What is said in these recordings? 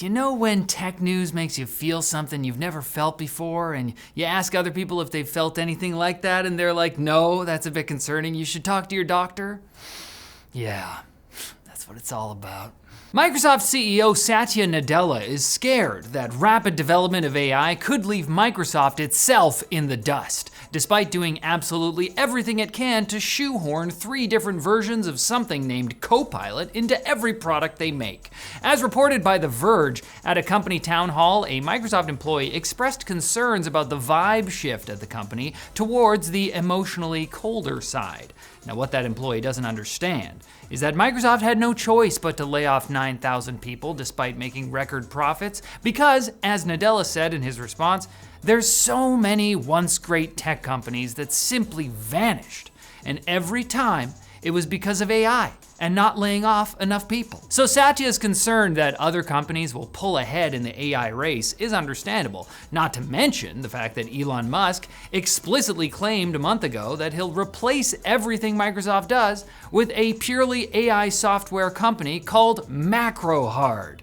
You know when tech news makes you feel something you've never felt before, and you ask other people if they've felt anything like that, and they're like, no, that's a bit concerning, you should talk to your doctor? Yeah, that's what it's all about. Microsoft CEO Satya Nadella is scared that rapid development of AI could leave Microsoft itself in the dust, despite doing absolutely everything it can to shoehorn 3 different versions of something named Copilot into every product they make. As reported by The Verge, at a company town hall, a Microsoft employee expressed concerns about the vibe shift at the company towards the emotionally colder side. Now, what that employee doesn't understand is that Microsoft had no choice but to lay off 9,000 people despite making record profits because, as Nadella said in his response, there's so many once great tech companies that simply vanished. And every time, it was because of AI and not laying off enough people. So Satya's concern that other companies will pull ahead in the AI race is understandable, not to mention the fact that Elon Musk explicitly claimed a month ago that he'll replace everything Microsoft does with a purely AI software company called MacroHard.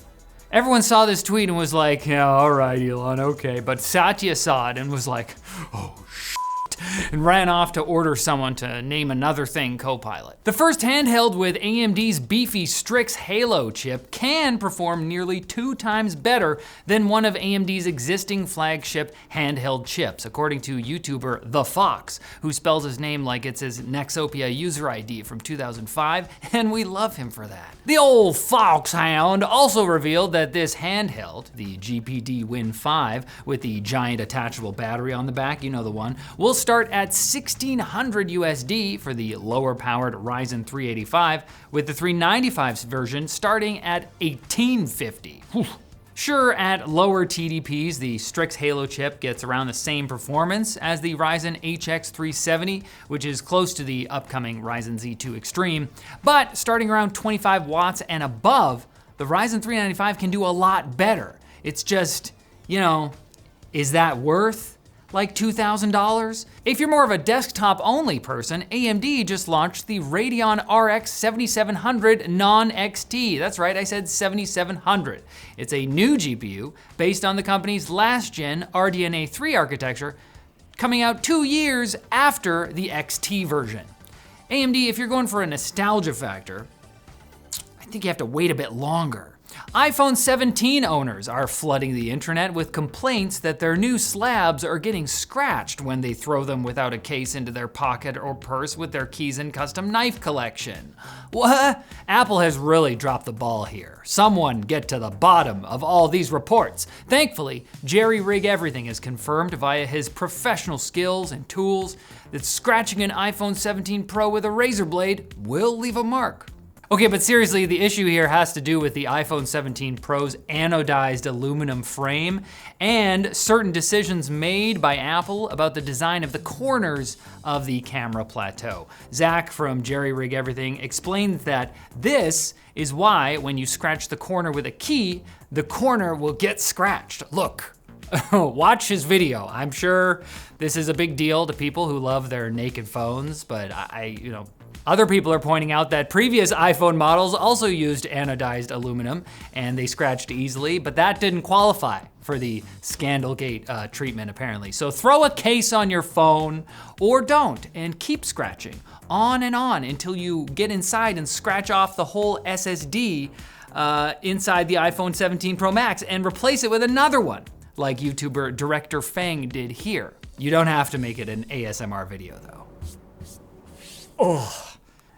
Everyone saw this tweet and was like, yeah, all right, Elon, okay. But Satya saw it and was like, oh, and ran off to order someone to name another thing Copilot. The first handheld with AMD's beefy Strix Halo chip can perform nearly 2 times better than one of AMD's existing flagship handheld chips, according to YouTuber The Fox, who spells his name like it's his Nexopia user ID from 2005, and we love him for that. The old foxhound also revealed that this handheld, the GPD Win 5, with the giant attachable battery on the back, you know the one, will start at $1,600 USD for the lower powered Ryzen 385, with the 395 version starting at $1,850. Sure, at lower TDPs, the Strix Halo chip gets around the same performance as the Ryzen HX 370, which is close to the upcoming Ryzen Z2 Extreme, but starting around 25 watts and above, the Ryzen 395 can do a lot better. It's just, is that worth like $2,000? If you're more of a desktop-only person, AMD just launched the Radeon RX 7700 non-XT. That's right, I said 7700. It's a new GPU based on the company's last-gen RDNA 3 architecture, coming out 2 years after the XT version. AMD, if you're going for a nostalgia factor, I think you have to wait a bit longer. iPhone 17 owners are flooding the internet with complaints that their new slabs are getting scratched when they throw them without a case into their pocket or purse with their keys and custom knife collection. What? Apple has really dropped the ball here. Someone get to the bottom of all these reports. Thankfully, Jerry Rig Everything has confirmed via his professional skills and tools that scratching an iPhone 17 Pro with a razor blade will leave a mark. Okay, but seriously, the issue here has to do with the iPhone 17 Pro's anodized aluminum frame and certain decisions made by Apple about the design of the corners of the camera plateau. Zach from Jerry Rig Everything explained that this is why when you scratch the corner with a key, the corner will get scratched. Look. Watch his video. I'm sure this is a big deal to people who love their naked phones, but other people are pointing out that previous iPhone models also used anodized aluminum and they scratched easily, but that didn't qualify for the Scandalgate treatment apparently. So throw a case on your phone or don't and keep scratching on and on until you get inside and scratch off the whole SSD inside the iPhone 17 Pro Max and replace it with another one, like YouTuber Director Fang did here. You don't have to make it an ASMR video though. Oh.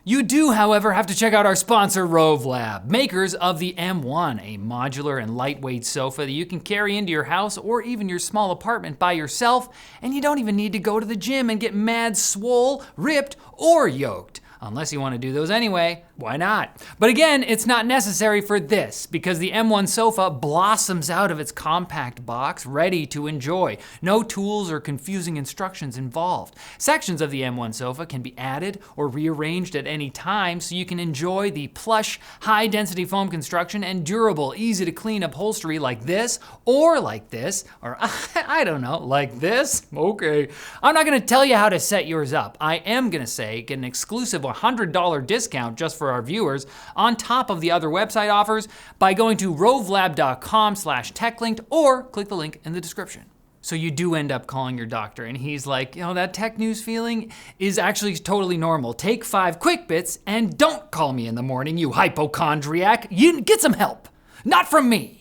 You do, however, have to check out our sponsor, Rove Lab, makers of the M1, a modular and lightweight sofa that you can carry into your house or even your small apartment by yourself, and you don't even need to go to the gym and get mad swole, ripped, or yoked. Unless you want to do those anyway, why not? But again, it's not necessary for this because the M1 sofa blossoms out of its compact box, ready to enjoy. No tools or confusing instructions involved. Sections of the M1 sofa can be added or rearranged at any time so you can enjoy the plush, high-density foam construction and durable, easy-to-clean upholstery like this, or I don't know, like this? Okay. I'm not gonna tell you how to set yours up. I am gonna say get an exclusive $100 discount just for our viewers on top of the other website offers by going to rovelab.com/techlinked or click the link in the description. So you do end up calling your doctor and he's like, that tech news feeling is actually totally normal. Take 5 quick bits and don't call me in the morning, you hypochondriac. You get some help. Not from me.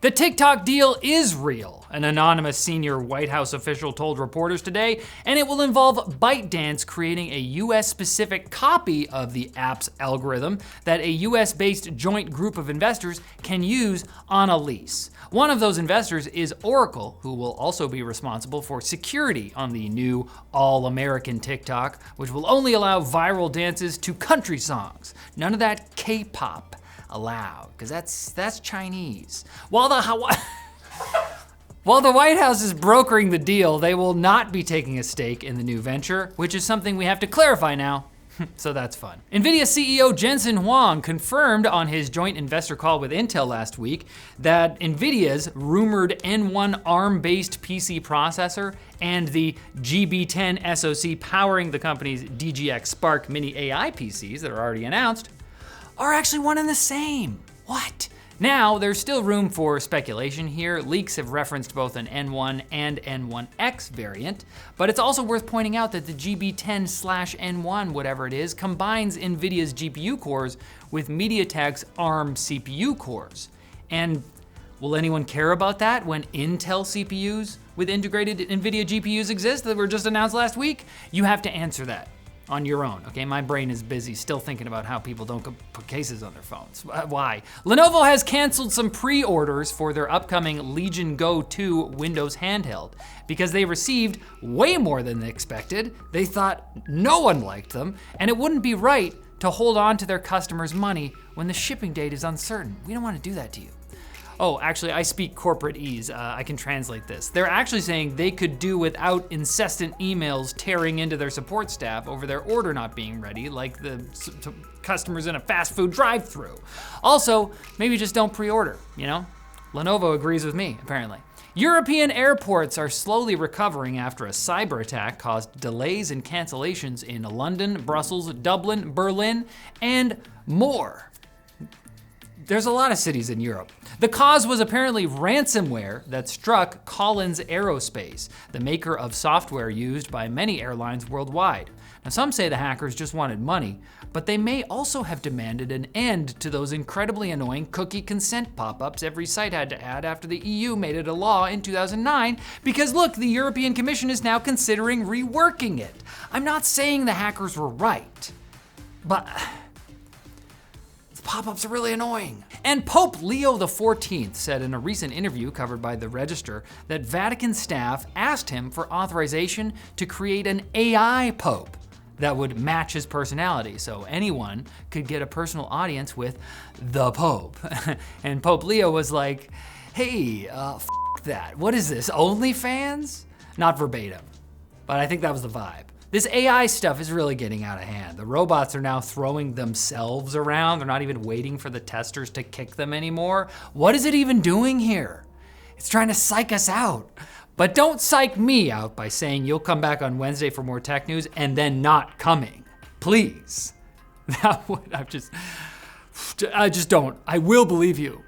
The TikTok deal is real, an anonymous senior White House official told reporters today, and it will involve ByteDance creating a US-specific copy of the app's algorithm that a US-based joint group of investors can use on a lease. One of those investors is Oracle, who will also be responsible for security on the new all-American TikTok, which will only allow viral dances to country songs. None of that K-pop allowed, because that's Chinese. While the White House is brokering the deal, they will not be taking a stake in the new venture, which is something we have to clarify now. So that's fun. Nvidia CEO Jensen confirmed on his joint investor call with Intel last week that Nvidia's rumored N1 ARM-based PC processor and the GB10 SoC powering the company's DGX Spark mini AI PCs that are already announced are actually one and the same. What? Now, there's still room for speculation here. Leaks have referenced both an N1 and N1X variant, but it's also worth pointing out that the GB10/N1, whatever it is, combines NVIDIA's GPU cores with MediaTek's ARM CPU cores. And will anyone care about that when Intel CPUs with integrated NVIDIA GPUs exist that were just announced last week? You have to answer that on your own, okay? My brain is busy still thinking about how people don't put cases on their phones. Why? Lenovo has canceled some pre-orders for their upcoming Legion Go 2 Windows handheld because they received way more than they expected. They thought no one liked them, and it wouldn't be right to hold on to their customers' money when the shipping date is uncertain. We don't want to do that to you. Oh, actually, I speak corporate-ese. I can translate this. They're actually saying they could do without incessant emails tearing into their support staff over their order not being ready, like the customers in a fast food drive-thru. Also, maybe just don't pre-order, Lenovo agrees with me, apparently. European airports are slowly recovering after a cyber attack caused delays and cancellations in London, Brussels, Dublin, Berlin, and more. There's a lot of cities in Europe. The cause was apparently ransomware that struck Collins Aerospace, the maker of software used by many airlines worldwide. Now, some say the hackers just wanted money, but they may also have demanded an end to those incredibly annoying cookie consent pop-ups every site had to add after the EU made it a law in 2009, because look, the European Commission is now considering reworking it. I'm not saying the hackers were right, but pop-ups are really annoying. And Pope Leo XIV said in a recent interview covered by the Register that Vatican staff asked him for authorization to create an AI Pope that would match his personality, so anyone could get a personal audience with the Pope. And Pope Leo was like, hey, f that. What is this, OnlyFans? Not verbatim, but I think that was the vibe. This AI stuff is really getting out of hand. The robots are now throwing themselves around. They're not even waiting for the testers to kick them anymore. What is it even doing here? It's trying to psych us out. But don't psych me out by saying you'll come back on Wednesday for more tech news and then not coming. Please. That would, I just don't. I will believe you.